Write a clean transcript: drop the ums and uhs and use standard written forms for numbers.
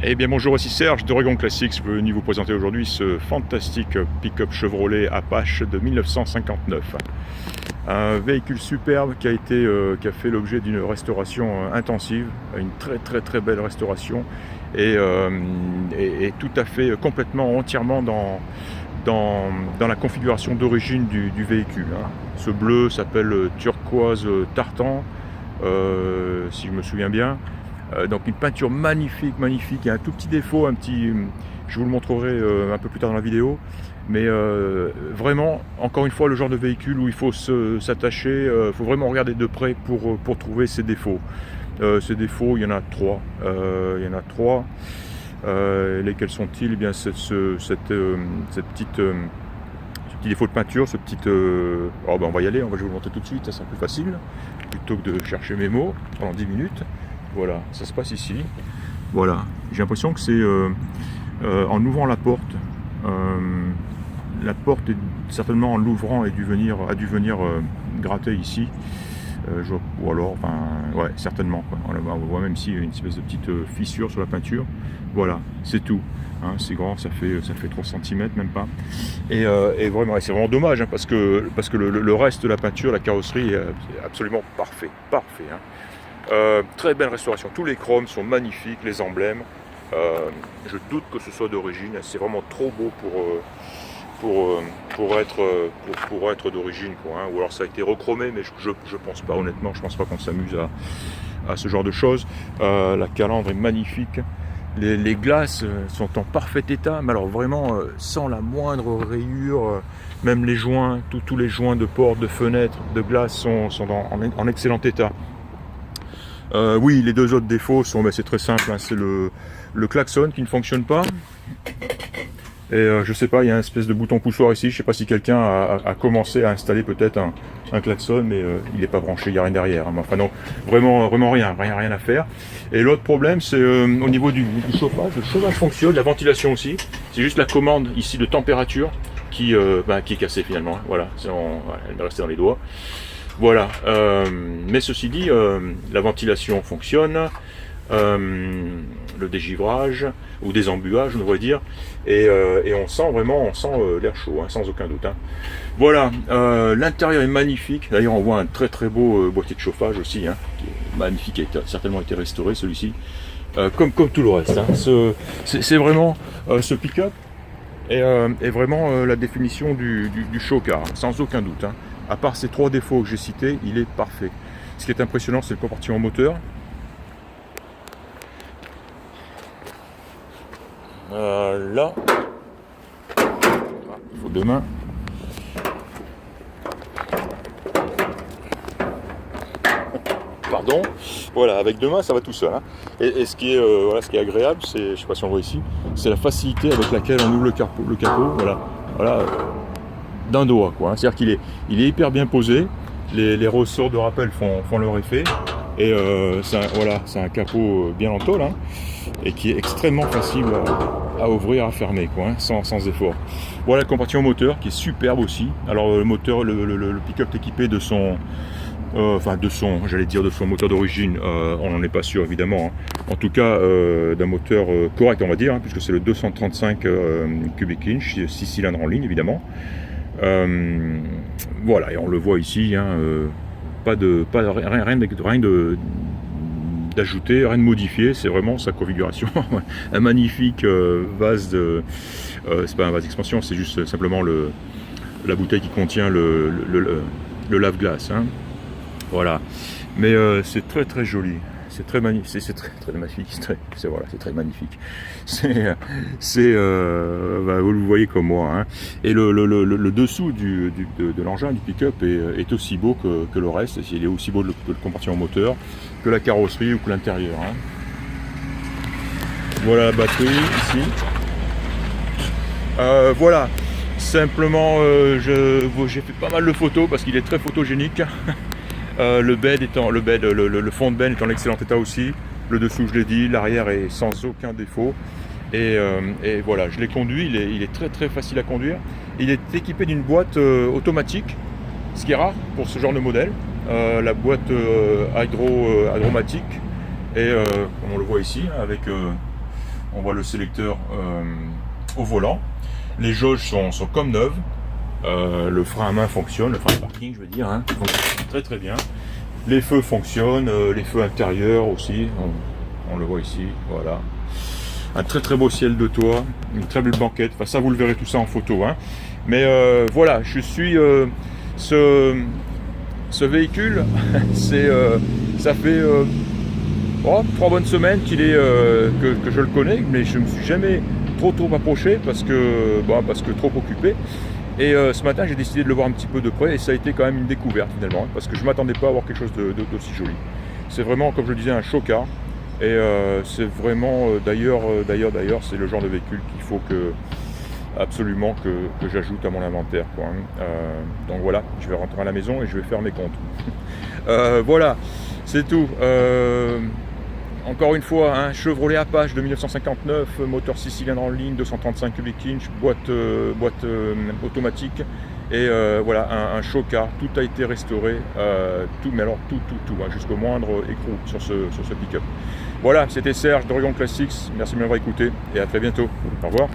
Eh bien bonjour, ici Serge d'Oregon Classics, venu vous présenter aujourd'hui ce fantastique pick-up Chevrolet Apache de 1959. Un véhicule superbe qui a fait l'objet d'une restauration intensive, une très belle restauration et tout à fait complètement entièrement dans la configuration d'origine du véhicule. Ce bleu s'appelle turquoise tartan, si je me souviens bien. Donc une peinture magnifique, il y a un tout petit défaut, je vous le montrerai un peu plus tard dans la vidéo, mais vraiment, encore une fois, le genre de véhicule où il faut s'attacher, il faut vraiment regarder de près pour trouver ces défauts. Ces défauts, il y en a trois. Lesquels sont-ils? Eh bien, ce petit défaut de peinture, on va y aller, je vais vous le montrer tout de suite, ça sera plus facile, plutôt que de chercher mes mots pendant 10 minutes. Voilà, ça se passe ici. Voilà, j'ai l'impression que c'est en ouvrant la porte est, certainement en l'ouvrant a dû venir gratter ici. Ou alors, enfin, ouais, certainement. On voit même ici une espèce de petite fissure sur la peinture. Voilà, c'est tout. C'est grand, ça fait 3 cm, même pas. Et vraiment, c'est vraiment dommage, parce que le reste de la peinture, la carrosserie est absolument parfait. Très belle restauration, tous les chromes sont magnifiques, les emblèmes. Je doute que ce soit d'origine, c'est vraiment trop beau pour être d'origine, ou alors ça a été rechromé, mais je pense pas, honnêtement, je pense pas qu'on s'amuse à ce genre de choses. La calandre est magnifique, les glaces sont en parfait état, mais alors vraiment sans la moindre rayure, même les joints, tous les joints de porte, de fenêtres, de glace sont en excellent état. Oui, les deux autres défauts sont, c'est très simple, c'est le klaxon qui ne fonctionne pas. Et je sais pas, il y a une espèce de bouton poussoir ici, je sais pas si quelqu'un a commencé à installer peut-être un klaxon, mais il n'est pas branché, il n'y a rien derrière. Enfin non, vraiment rien à faire. Et l'autre problème, c'est au niveau du chauffage. Le chauffage fonctionne, la ventilation aussi. C'est juste la commande ici de température qui est cassée finalement. Voilà, elle est restée dans les doigts. Voilà, mais ceci dit, la ventilation fonctionne, le dégivrage, ou désembuage, on devrait dire, et on sent l'air chaud, sans aucun doute. Voilà, l'intérieur est magnifique, d'ailleurs on voit un très beau boîtier de chauffage aussi, qui est magnifique, qui a certainement été restauré celui-ci, comme tout le reste. C'est vraiment, ce pick-up est vraiment la définition du show car, sans aucun doute. À part ces 3 défauts que j'ai cités, il est parfait. Ce qui est impressionnant, c'est le compartiment moteur. Là, il faut 2 mains. Pardon. Voilà, avec 2 mains, ça va tout seul. Et ce qui est agréable, c'est, je sais pas si on voit ici, c'est la facilité avec laquelle on ouvre le capot. Voilà. D'un doigt, C'est-à-dire qu'il est hyper bien posé, les ressorts de rappel font leur effet, et c'est un capot bien en tôle, et qui est extrêmement facile à ouvrir, à fermer, sans effort. Voilà le compartiment moteur qui est superbe aussi. Alors le moteur, le pick-up est équipé de son moteur d'origine, on n'en est pas sûr évidemment, en tout cas d'un moteur correct, on va dire, puisque c'est le 235 cubic inch, 6 cylindres en ligne évidemment. Voilà, et on le voit ici, rien d'ajouter, rien de modifié, c'est vraiment sa configuration. Un magnifique vase c'est pas un vase d'expansion, c'est juste simplement la bouteille qui contient le lave-glace. Voilà, mais c'est très joli. C'est très magnifique, c'est très magnifique, c'est très magnifique. Vous le voyez comme moi. Et le dessous de l'engin du pick-up est aussi beau que le reste. Il est aussi beau que le compartiment moteur, que la carrosserie ou que l'intérieur. Voilà la batterie ici. Voilà, simplement j'ai fait pas mal de photos parce qu'il est très photogénique. Le fond de benne est en excellent état aussi. Le dessous, je l'ai dit, l'arrière est sans aucun défaut. Et voilà, je l'ai conduit, il est très facile à conduire. Il est équipé d'une boîte automatique, ce qui est rare pour ce genre de modèle. La boîte hydromatique, et comme on le voit ici, avec On voit le sélecteur au volant. Les jauges sont comme neuves. Le frein à main fonctionne, le frein de parking je veux dire, hein, fonctionne très très bien. Les feux fonctionnent, les feux intérieurs aussi, on le voit ici, voilà. Un très très beau ciel de toit, une très belle banquette, enfin ça vous le verrez tout ça en photo, hein. Mais voilà, je suis ce véhicule, ça fait 3 bonnes semaines qu'il est que je le connais, mais je ne me suis jamais trop approché parce que trop occupé. Et ce matin, j'ai décidé de le voir un petit peu de près et ça a été quand même une découverte finalement, parce que je ne m'attendais pas à avoir quelque chose d'aussi joli. C'est vraiment, comme je le disais, un show-car. Et c'est vraiment, d'ailleurs, c'est le genre de véhicule qu'il faut absolument que j'ajoute à mon inventaire, quoi, hein. Donc voilà, je vais rentrer à la maison et je vais faire mes comptes. Voilà, c'est tout. Encore une fois, un Chevrolet Apache de 1959, moteur 6 cylindres en ligne, 235 cubic inch, boîte automatique. Et voilà, un show-car, tout a été restauré, tout, mais alors tout, hein, jusqu'au moindre écrou sur ce pick-up. Voilà, c'était Serge d'Oregon Classics, merci de m'avoir écouté et à très bientôt. Au revoir.